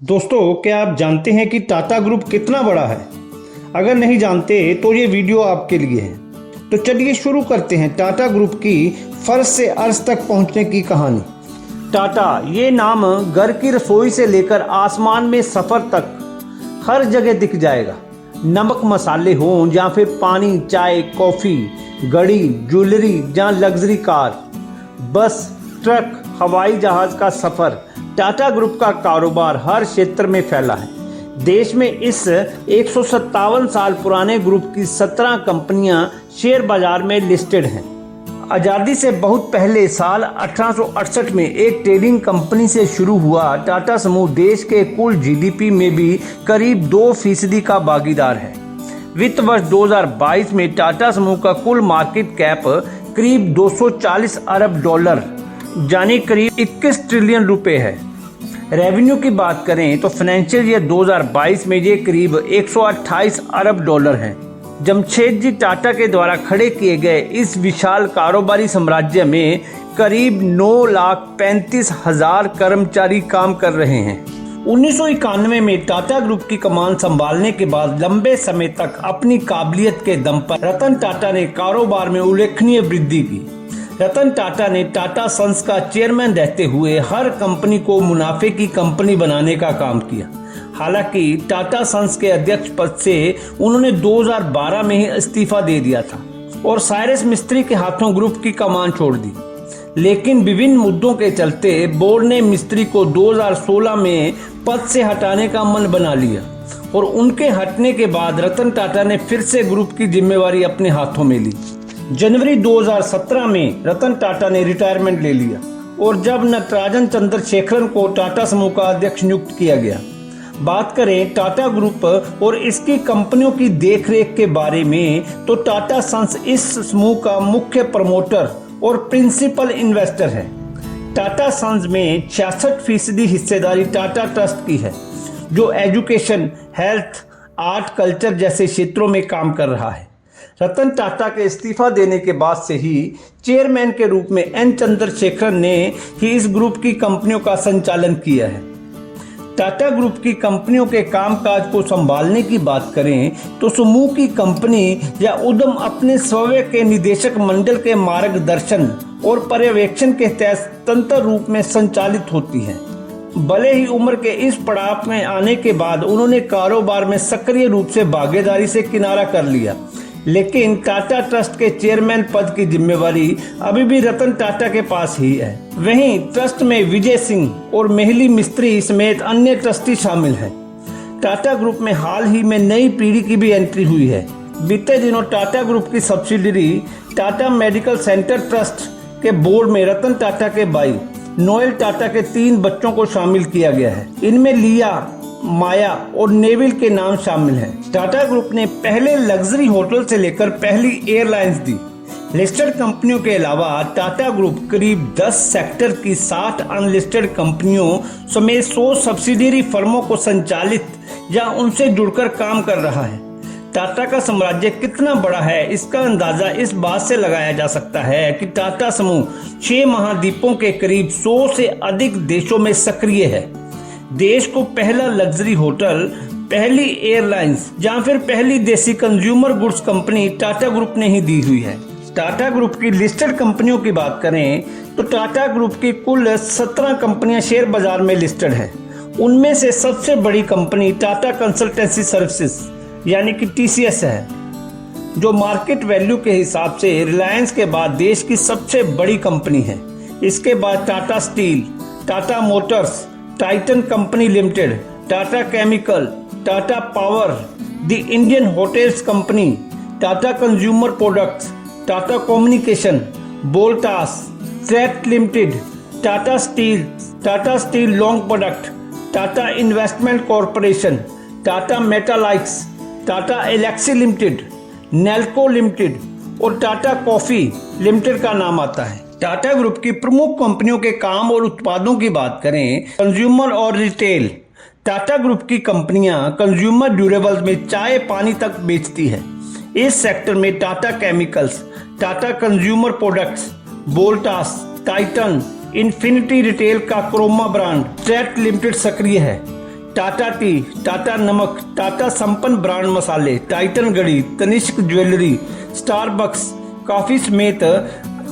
दोस्तों, क्या आप जानते हैं कि टाटा ग्रुप कितना बड़ा है? अगर नहीं जानते तो ये वीडियो आपके लिए है। तो चलिए शुरू करते हैं टाटा ग्रुप की फर्श से अर्श तक पहुंचने की कहानी। टाटा ये नाम घर की रसोई से लेकर आसमान में सफर तक हर जगह दिख जाएगा। नमक मसाले हों या फिर पानी, चाय, कॉफी, घड़ी, ज्वेलरी या लग्जरी कार, बस, ट्रक, हवाई जहाज का सफर, टाटा ग्रुप का कारोबार हर क्षेत्र में फैला है। देश में इस 157 साल पुराने ग्रुप की 17 कंपनियां शेयर बाजार में लिस्टेड हैं। आज़ादी से बहुत पहले साल 1868 में एक ट्रेडिंग कंपनी से शुरू हुआ टाटा समूह देश के कुल जीडीपी में भी करीब 2% का भागीदार है। वित्त वर्ष 2022 में टाटा समूह का कुल मार्केट कैप करीब 240 अरब डॉलर यानी करीब 21 ट्रिलियन रुपए है। रेवेन्यू की बात करें तो फाइनेंशियल ईयर 2022 में ये करीब 128 अरब डॉलर है। जमशेदजी टाटा के द्वारा खड़े किए गए इस विशाल कारोबारी साम्राज्य में करीब 9,35,000 कर्मचारी काम कर रहे हैं। 1991 में टाटा ग्रुप की कमान संभालने के बाद लंबे समय तक अपनी काबिलियत के दम पर रतन टाटा ने कारोबार में उल्लेखनीय वृद्धि की। रतन टाटा ने टाटा सन्स का चेयरमैन रहते हुए हर कंपनी को मुनाफे की कंपनी बनाने का काम किया। हालांकि टाटा सन्स के अध्यक्ष पद से उन्होंने 2012 में ही इस्तीफा दे दिया था और साइरस मिस्त्री के हाथों ग्रुप की कमान छोड़ दी। लेकिन विभिन्न मुद्दों के चलते बोर्ड ने मिस्त्री को 2016 में पद से हटाने का मन बना लिया और उनके हटने के बाद रतन टाटा ने फिर से ग्रुप की जिम्मेवारी अपने हाथों में ली। जनवरी 2017 में रतन टाटा ने रिटायरमेंट ले लिया और जब नटराजन चंद्रशेखरन को टाटा समूह का अध्यक्ष नियुक्त किया गया। बात करें टाटा ग्रुप और इसकी कंपनियों की देखरेख के बारे में तो टाटा सन्स इस समूह का मुख्य प्रमोटर और प्रिंसिपल इन्वेस्टर है। टाटा सन्स में 66% हिस्सेदारी टाटा ट्रस्ट की है, जो एजुकेशन, हेल्थ, आर्ट, कल्चर जैसे क्षेत्रों में काम कर रहा है। रतन टाटा के इस्तीफा देने के बाद से ही चेयरमैन के रूप में एन चंद्रशेखरन ने ही इस ग्रुप की कंपनियों का संचालन किया है। टाटा ग्रुप की कंपनियों के कामकाज को संभालने की बात करें तो समूह की कंपनी या उद्यम अपने स्वयं के निदेशक मंडल के मार्गदर्शन और पर्यवेक्षण के तहत स्वतंत्र रूप में संचालित होती है। भले ही उम्र के इस पड़ाव में आने के बाद उन्होंने कारोबार में सक्रिय रूप से भागीदारी से किनारा कर लिया, लेकिन टाटा ट्रस्ट के चेयरमैन पद की जिम्मेवारी अभी भी रतन टाटा के पास ही है। वहीं ट्रस्ट में विजय सिंह और मेहली मिस्त्री समेत अन्य ट्रस्टी शामिल हैं। टाटा ग्रुप में हाल ही में नई पीढ़ी की भी एंट्री हुई है। बीते दिनों टाटा ग्रुप की subsidiary Tata medical centre trust के बोर्ड में रतन टाटा के भाई नोएल टाटा के 3 बच्चों को शामिल किया गया है। इनमें लिया, माया और नेविल के नाम शामिल हैं। टाटा ग्रुप ने पहले लग्जरी होटल से लेकर पहली एयरलाइंस दी। लिस्टेड कंपनियों के अलावा टाटा ग्रुप करीब 10 सेक्टर की 60 अनलिस्टेड कंपनियों समेत 100 सब्सिडियरी फर्मों को संचालित या उनसे जुड़कर काम कर रहा है। टाटा का साम्राज्य कितना बड़ा है, इसका अंदाजा इस बात से लगाया जा सकता है कि टाटा समूह 6 महाद्वीपों के करीब 100 से अधिक देशों में सक्रिय है। देश को पहला लग्जरी होटल, पहली एयरलाइंस या फिर पहली देसी consumer goods company Tata group ने ही दी हुई है। टाटा ग्रुप की लिस्टेड कंपनियों की बात करें तो टाटा ग्रुप की कुल 17 कंपनियां शेयर बाजार में लिस्टेड हैं। उनमें से सबसे बड़ी कंपनी टाटा कंसल्टेंसी सर्विसेज यानी कि TCS है, जो मार्केट वैल्यू के हिसाब से रिलायंस के बाद देश की सबसे बड़ी कंपनी है। इसके बाद Tata steel, Tata motors, Titan company limited, Tata chemical, Tata power, the Indian hotels company, Tata consumer products, Tata communication, Voltas, Trent limited, Tata steel long product, Tata investment corporation, Tata Metaliks, Tata Elxsi limited, Nelco limited और टाटा कॉफी लिमिटेड का नाम आता है। टाटा ग्रुप की प्रमुख कंपनियों के काम और उत्पादों की बात करें, कंज्यूमर और रिटेल। टाटा ग्रुप की कंपनियां कंज्यूमर ड्यूरेबल्स में चाय पानी तक बेचती है। इस सेक्टर में Tata chemicals, Tata consumer products, Voltas, Titan, infinity retail का क्रोमा ब्रांड, ट्रैट लिमिटेड सक्रिय है। टाटा टी, टाटा नमक, टाटा संपन्न ब्रांड मसाले, टाइटन घड़ी, तनिष्क ज्वेलरी, स्टारबक्स कॉफी समेत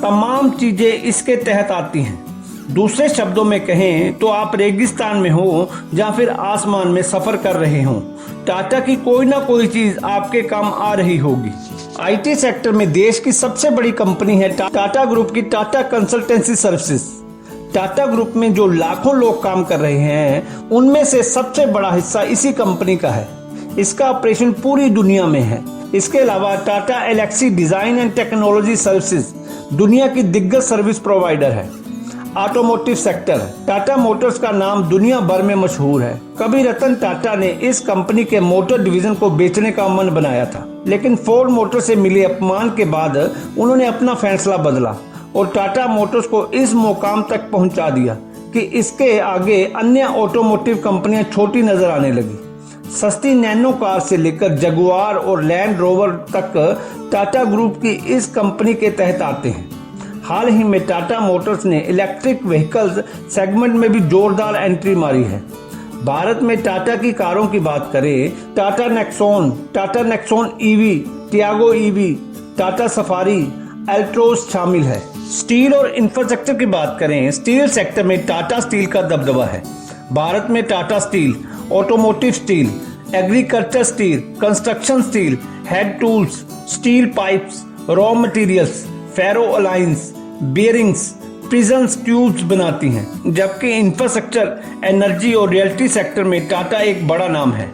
तमाम चीजें इसके तहत आती हैं। दूसरे शब्दों में कहें तो आप रेगिस्तान में हो या फिर आसमान में सफर कर रहे हो, टाटा की कोई ना कोई चीज आपके काम आ रही होगी। आईटी सेक्टर में देश की सबसे बड़ी कंपनी है टाटा ग्रुप की Tata consultancy services. Tata group में जो लाखों लोग काम कर रहे हैं उनमें से सबसे बड़ा हिस्सा इसी कंपनी का है। इसका ऑपरेशन पूरी दुनिया में है। इसके अलावा Tata Elxsi design and technology services दुनिया की दिग्गज सर्विस प्रोवाइडर है। ऑटोमोटिव सेक्टर, टाटा मोटर्स का नाम दुनिया भर में मशहूर है। कभी रतन टाटा ने इस कंपनी के मोटर डिवीजन को बेचने का मन बनाया था, लेकिन फोर्ड मोटर से मिले अपमान के बाद उन्होंने अपना फैसला बदला और टाटा मोटर्स को इस मुकाम तक पहुंचा दिया कि इसके आगे अन्य ऑटोमोटिव कंपनियां छोटी नजर आने लगी। सस्ती नैनो कार से लेकर जगुआर और लैंड रोवर तक टाटा ग्रुप की इस कंपनी के तहत आते हैं। हाल ही में टाटा मोटर्स ने इलेक्ट्रिक व्हीकल्स सेगमेंट में भी जोरदार एंट्री मारी है। भारत में टाटा की कारों की बात करें, Tata Nexon EV, Tiago EV, Tata safari, Altroz शामिल है। स्टील और इंफ्रास्ट्रक्चर की बात करें, स्टील सेक्टर में टाटा स्टील का दबदबा है। भारत में Tata steel, automotive steel, agriculture steel, construction steel, head tools, steel pipes, raw materials, ferro alloys, bearings, precision tubes बनाती हैं। जबकि इंफ्रास्ट्रक्चर, एनर्जी और रियल्टी सेक्टर में टाटा एक बड़ा नाम है।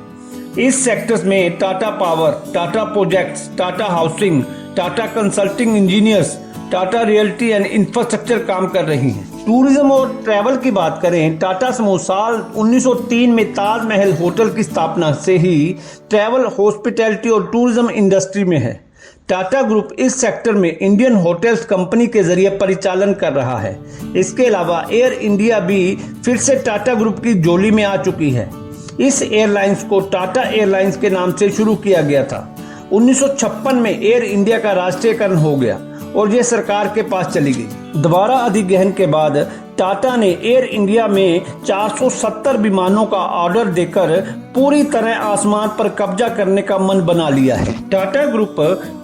इस सेक्टर्स में Tata power, Tata projects, Tata housing, Tata consulting engineers, Tata realty and infrastructure काम कर रही हैं। टूरिज्म और ट्रैवल की बात करें, टाटा समूह साल 1903 में ताजमहल होटल की स्थापना से ही ट्रैवल, हॉस्पिटैलिटी और टूरिज्म इंडस्ट्री में है। टाटा ग्रुप इस सेक्टर में इंडियन होटल्स कंपनी के जरिए परिचालन कर रहा है। इसके अलावा एयर इंडिया भी फिर से टाटा ग्रुप की जोली में आ चुकी है। इस एयरलाइंस को टाटा एयरलाइंस के नाम से शुरू किया गया था। 1956 में एयर इंडिया का राष्ट्रीयकरण हो गया और ये सरकार के पास चली गई। दोबारा अधिग्रहण के बाद टाटा ने एयर इंडिया में 470 विमानों का ऑर्डर देकर पूरी तरह आसमान पर कब्जा करने का मन बना लिया है। टाटा ग्रुप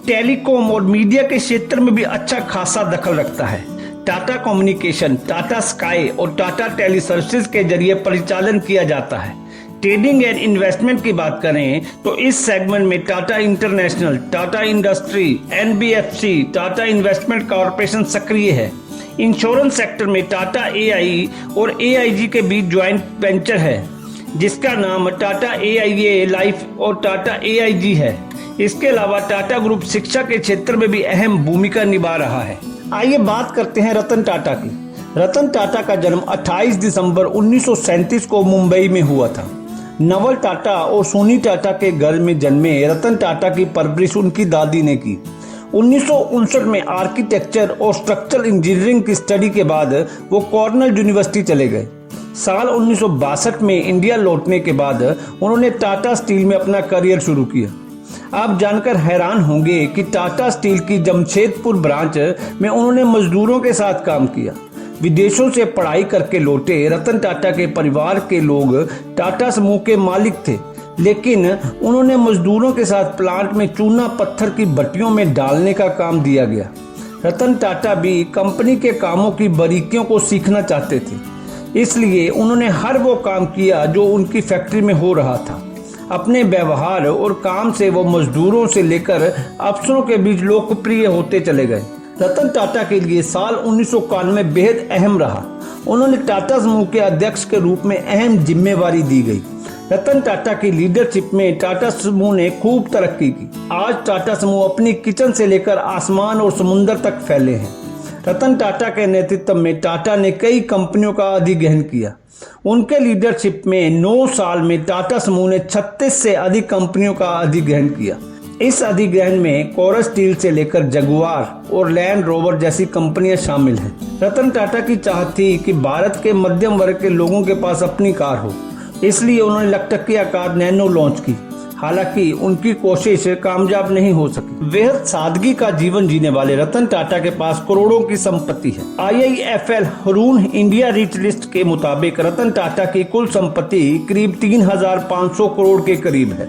टेलीकॉम और मीडिया के क्षेत्र में भी अच्छा खासा दखल रखता है। टाटा कम्युनिकेशन, टाटा स्काई और टाटा टेली सर्विसेज के जरिए परिचालन किया जाता है। ट्रेडिंग एंड इन्वेस्टमेंट की बात करें तो इस सेगमेंट में Tata international, Tata industry, NBFC, Tata investment corporation सक्रिय है। इंश्योरेंस सेक्टर में टाटा एआई और एआईजी के बीच ज्वाइंट वेंचर है जिसका नाम टाटा एआईए लाइफ और टाटा एआईजी है। इसके अलावा टाटा ग्रुप शिक्षा के क्षेत्र में भी अहम भूमिका निभा रहा है। आइए बात करते हैं रतन टाटा की। रतन टाटा का जन्म 28 दिसंबर 1937 को मुंबई में हुआ था। नवल टाटा और सोनी टाटा के घर में जन्मे रतन टाटा की परवरिश उनकी दादी ने की। 1959 में आर्किटेक्चर और स्ट्रक्चरल इंजीनियरिंग की स्टडी के बाद वो कॉर्नेल यूनिवर्सिटी चले गए। साल 1962 में इंडिया लौटने के बाद उन्होंने टाटा स्टील में अपना करियर शुरू किया। आप जानकर हैरान होंगे कि टाटा स्टील की जमशेदपुर ब्रांच में उन्होंने मजदूरों के साथ काम किया। विदेशों से पढ़ाई करके लौटे रतन टाटा के परिवार के लोग टाटा समूह के मालिक थे, लेकिन उन्होंने मजदूरों के साथ प्लांट में चूना पत्थर की भट्टियों में डालने का काम दिया गया। रतन टाटा भी कंपनी के कामों की बारीकियों को सीखना चाहते थे, इसलिए उन्होंने हर वो काम किया जो उनकी फैक्ट्री में हो रहा था। अपने व्यवहार और काम से वो मजदूरों से लेकर अफसरों के बीच लोकप्रिय होते चले गए। रतन टाटा के लिए साल 1991 बेहद अहम रहा। उन्होंने टाटा समूह के अध्यक्ष के रूप में अहम जिम्मेवारी दी गई। रतन टाटा की लीडरशिप में टाटा समूह ने खूब तरक्की की। आज टाटा समूह अपनी किचन से लेकर आसमान और समुद्र तक फैले हैं। रतन टाटा के नेतृत्व में टाटा ने कई कंपनियों का अधिग्रहण किया। उनके लीडरशिप में 9 साल में टाटा समूह ने 36 से अधिक कंपनियों का अधिग्रहण किया। इस अधिग्रहण में कोरस स्टील से लेकर जगुआर और लैंड रोवर जैसी कंपनियां शामिल हैं। रतन टाटा की चाहत थी कि भारत के मध्यम वर्ग के लोगों के पास अपनी कार हो, इसलिए उन्होंने लकटकी आकार नैनो लॉन्च की। हालांकि उनकी कोशिश कामयाब नहीं हो सकी। बेहद सादगी का जीवन जीने वाले रतन टाटा के पास करोड़ों की संपत्ति है। IIFL रून इंडिया रिच लिस्ट के मुताबिक रतन टाटा की कुल संपत्ति करीब 3,500 करोड़ के करीब है।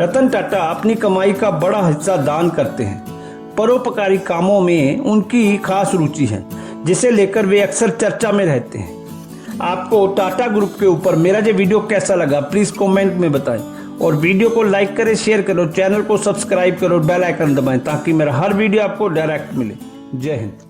रतन टाटा अपनी कमाई का बड़ा हिस्सा दान करते हैं। परोपकारी कामों में उनकी खास रुचि है, जिसे लेकर वे अक्सर चर्चा में रहते हैं। आपको टाटा ग्रुप के ऊपर मेरा ये वीडियो कैसा लगा प्लीज कमेंट में बताएं, और वीडियो को लाइक करें, शेयर करो, चैनल को सब्सक्राइब करो, बेल आइकन दबाएं ताकि मेरा हर वीडियो आपको डायरेक्ट मिले। जय हिंद।